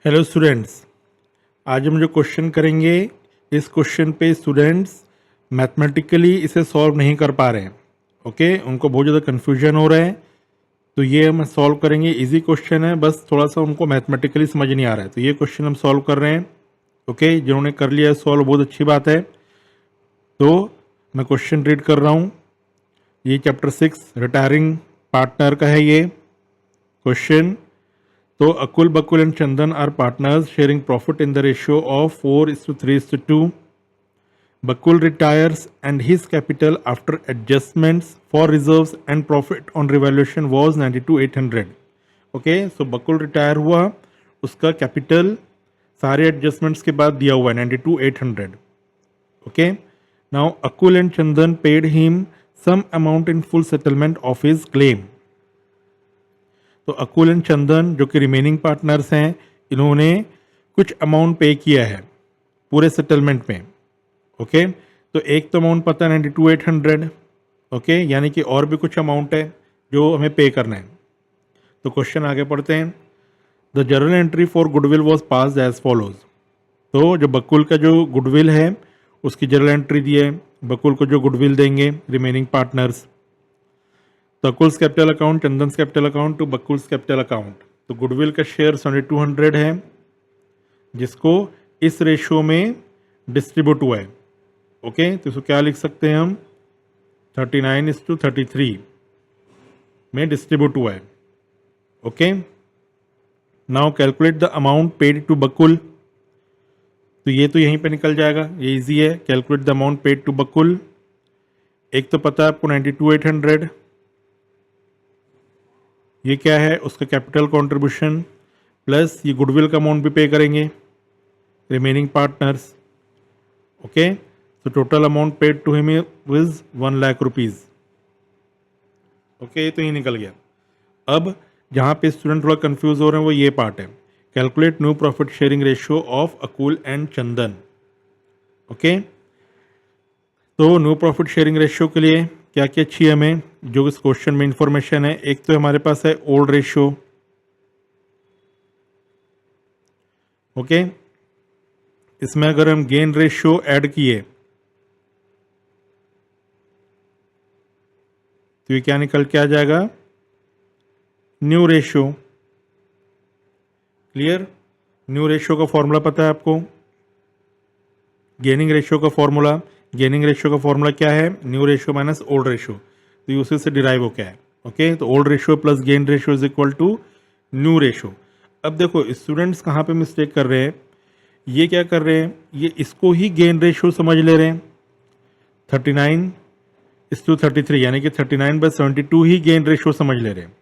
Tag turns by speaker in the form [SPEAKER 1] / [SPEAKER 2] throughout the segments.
[SPEAKER 1] Hello students, आज हम जो क्वेश्चन करेंगे इस क्वेश्चन पे स्टूडेंट्स मैथमेटिकली इसे सॉल्व नहीं कर पा रहे हैं। ओके, उनको बहुत ज़्यादा कन्फ्यूजन हो रहा है, तो ये हम सॉल्व करेंगे। इजी क्वेश्चन है, बस थोड़ा सा उनको मैथमेटिकली समझ नहीं आ रहा है, तो ये क्वेश्चन हम सॉल्व कर रहे हैं। ओके, जिन्होंने कर लिया है सॉल्व बहुत अच्छी बात है। तो मैं क्वेश्चन रीड कर रहा हूँ। ये चैप्टर 6 रिटायरिंग पार्टनर का है ये क्वेश्चन। तो Akul, Bakul and Chandan are partners sharing profit in the ratio of 4:3:2. Bakul retires and his capital after adjustments for reserves and profit on revaluation was 92,800. Okay, so Bakul retire हुआ, उसका capital सारे adjustments के बाद दिया हुआ है 92,800. Okay, now Akul and Chandan paid him some amount in full settlement of his claim. तो अकुल and चंदन जो कि रिमेनिंग पार्टनर्स हैं, इन्होंने कुछ अमाउंट पे किया है पूरे सेटलमेंट में। ओके, तो एक तो अमाउंट पता है 92,800। ओके, यानी कि और भी कुछ अमाउंट है जो हमें पे करना है। तो क्वेश्चन आगे पढ़ते हैं। The journal entry for goodwill was pass as follows. तो जो बकुल का जो गुडविल है उसकी जर्नल एंट्री दी है, बकुल को जो गुडविल देंगे रिमेनिंग पार्टनर्स। तो Akul's capital account, Chandan's capital account to Bakul's capital account. तो गुडविल का शेयर 7200 है, जिसको इस रेशियो में डिस्ट्रीब्यूट हुआ है। ओके, तो इसको क्या लिख सकते हैं हम, 39:33 में डिस्ट्रीब्यूट हुआ है। Okay, now calculate the amount paid to Bakul. तो ये तो यहीं पे निकल जाएगा, ये इजी है। Calculate the amount paid to Bakul. एक तो पता है आपको 92,800, ये क्या है उसका कैपिटल कंट्रीब्यूशन, प्लस ये गुडविल का अमाउंट भी पे करेंगे रिमेनिंग पार्टनर्स। ओके, तो total amount paid to him is 1 lakh rupees. Okay, तो ये निकल गया। अब जहाँ पे स्टूडेंट थोड़ा कंफ्यूज हो रहे हैं वो ये पार्ट है, calculate new profit sharing ratio of Akul and Chandan. Okay, तो न्यू प्रॉफिट शेयरिंग रेशियो के लिए क्या क्या चाहिए हमें, जो इस क्वेश्चन में इंफॉर्मेशन है। एक तो हमारे पास है ओल्ड रेशियो। ओके, इसमें अगर हम गेन रेशियो ऐड किए तो ये क्या निकल के आ जाएगा, new ratio. Clear, new ratio का फॉर्मूला पता है आपको, गेनिंग रेशियो का फॉर्मूला। गेनिंग रेशियो का फॉर्मूला क्या है, new ratio minus old ratio. तो ये उसी से डिराइव हो क्या है। ओके, तो old ratio plus gain ratio is equal to new ratio. अब देखो स्टूडेंट्स कहाँ पे मिस्टेक कर रहे हैं, ये क्या कर रहे हैं, ये इसको ही गेन रेशियो समझ ले रहे हैं। 39:33 यानी कि 39/72 ही गेन रेशियो समझ ले रहे हैं।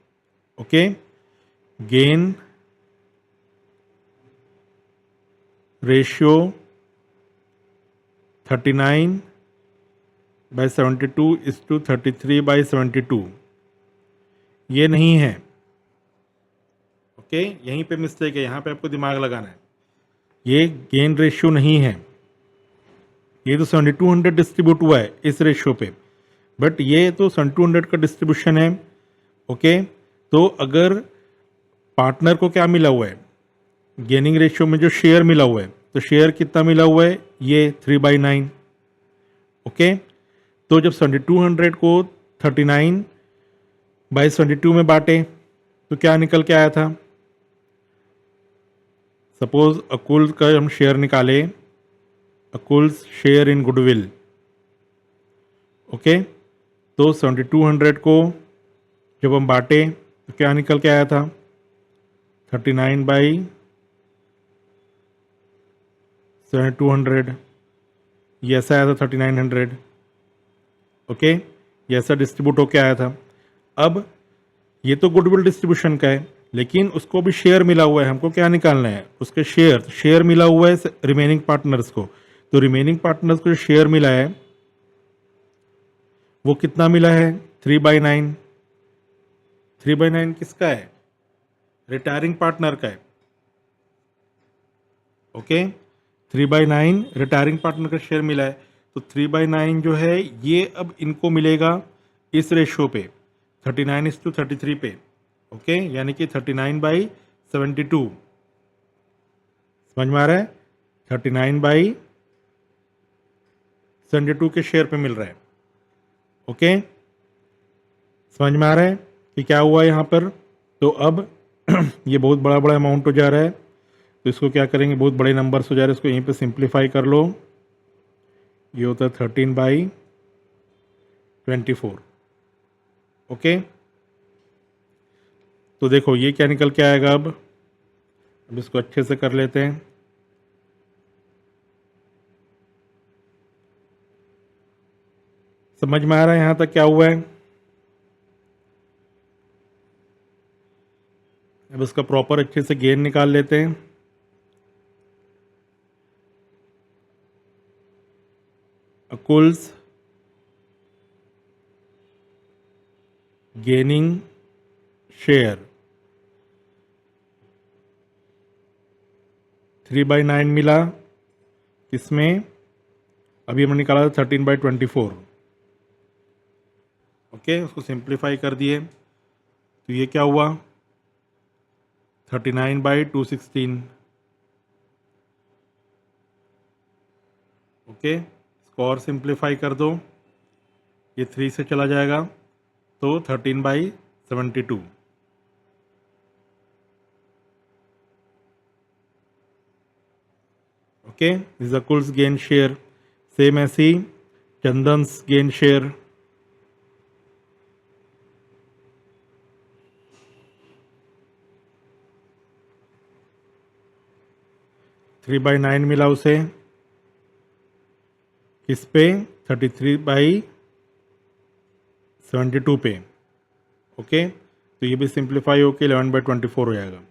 [SPEAKER 1] Okay, gain ratio 39/72 is to 33/72 ये नहीं है। ओके, यहीं पे मिस्टेक है, यहाँ पे आपको दिमाग लगाना है। ये गेन रेशियो नहीं है, ये तो 7200 डिस्ट्रीब्यूट हुआ है इस रेशियो पे, बट ये तो 7200 का डिस्ट्रीब्यूशन है। ओके, तो अगर पार्टनर को क्या मिला हुआ है, गेनिंग रेशियो में जो शेयर मिला हुआ है, तो शेयर कितना मिला हुआ है, ये 3/9। ओके, तो जब 7200 को 39/72 में बांटे तो क्या निकल के आया था, सपोज अकुल का हम शेयर निकाले, अकुल्स शेयर इन गुडविल। ओके, तो 7200 को जब हम बांटे तो क्या निकल के आया था, 39/7200, ये ऐसा आया था 3900। ओके, ये ऐसा डिस्ट्रीब्यूट होके आया था। अब ये तो गुडविल डिस्ट्रीब्यूशन का है, लेकिन उसको भी शेयर मिला हुआ है, हमको क्या निकालना है, उसके शेयर मिला हुआ है रिमेनिंग पार्टनर्स को। तो रिमेनिंग पार्टनर्स को जो शेयर मिला है वो कितना मिला है, 3/9। 3/9 किसका है, रिटायरिंग पार्टनर का है। ओके, 3/9 रिटायरिंग पार्टनर का शेयर मिला है, तो 3/9 जो है ये अब इनको मिलेगा इस रेशियो पे 39:33 पे। ओके, यानी कि 39/72। समझ में आ रहा है? 39/72 के शेयर पे मिल रहा है। ओके, समझ में आ रहा है कि क्या हुआ यहाँ पर? तो अब ये बहुत बड़ा बड़ा अमाउंट हो जा रहा है, तो इसको क्या करेंगे, बहुत बड़े नंबर्स हो जा रहे हैं, इसको यहीं पे सिंप्लीफाई कर लो। ये होता है 13/24। ओके, तो देखो ये क्या निकल के आएगा। अब इसको अच्छे से कर लेते हैं। समझ में आ रहा है यहाँ तक क्या हुआ है? अब इसका प्रॉपर अच्छे से गेन निकाल लेते हैं। अकुल्स गेनिंग शेयर 3/9 मिला। किसमें? अभी हमने निकाला था 13/24। ओके, उसको सिंप्लीफाई कर दिए तो ये क्या हुआ, 39/216। ओके, इसको और सिंप्लीफाई कर दो, ये 3 से चला जाएगा तो 13/72। Okay, this Akul's gain share. Same ऐसी Chandan's gain share. Three by nine मिला उसे, किस पे? 33/72 पे। ओके, तो ये भी सिंप्लीफाई होके 11/24 हो जाएगा।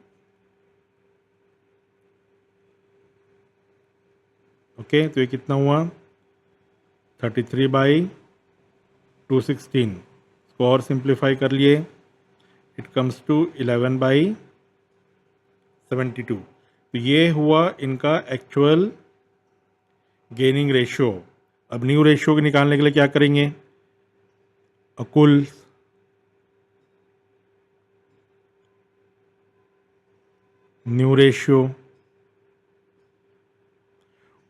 [SPEAKER 1] ओके, तो ये कितना हुआ, 33/216। इसको और सिंप्लीफाई कर लिए, इट कम्स टू 11/72। तो ये हुआ इनका एक्चुअल गेनिंग रेशियो। अब न्यू रेशियो को निकालने के लिए क्या करेंगे, अकुल न्यू रेशियो,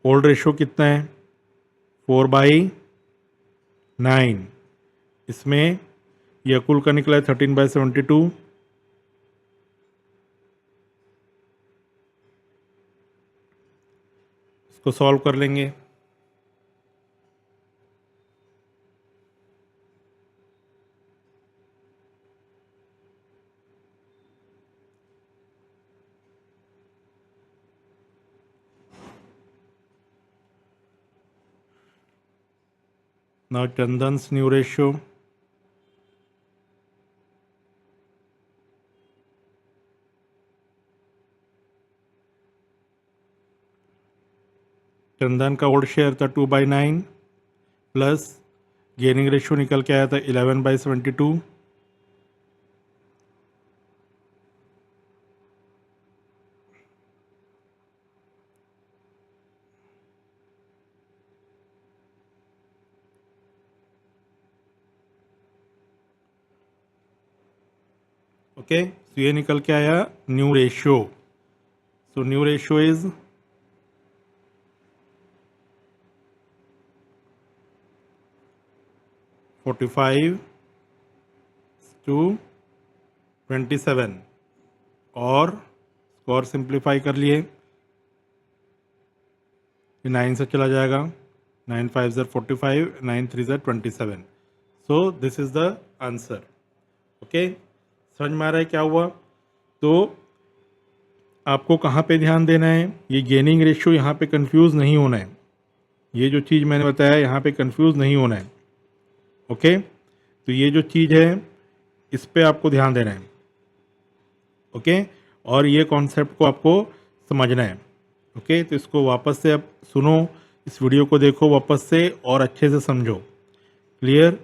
[SPEAKER 1] ओल्ड रेशियो कितना है, 4/9। इसमें ये अकुल का निकला है 13/72। इसको सॉल्व कर लेंगे। Now Chandan's new ratio, चंदन का ओल्ड शेयर था 2/9 प्लस गेनिंग रेशियो निकल के आया था 11/72। ओके, तो ये निकल के आया new ratio. So new ratio is 45/27 और स्कोर सिंप्लीफाई कर लिए, 9 से चला जाएगा, 9 5 ज़र 45, 9 3 ज़र 27। So this is the answer. Okay, समझ में आ रहा है क्या हुआ? तो आपको कहाँ पे ध्यान देना है, ये गेनिंग रेशियो यहाँ पे कंफ्यूज नहीं होना है। ये जो चीज़ मैंने बताया यहाँ पे कंफ्यूज नहीं होना है। ओके, तो ये जो चीज़ है इस पे आपको ध्यान देना है। ओके, और ये कॉन्सेप्ट को आपको समझना है। ओके, तो इसको वापस से आप सुनो, इस वीडियो को देखो वापस से और अच्छे से समझो। क्लियर?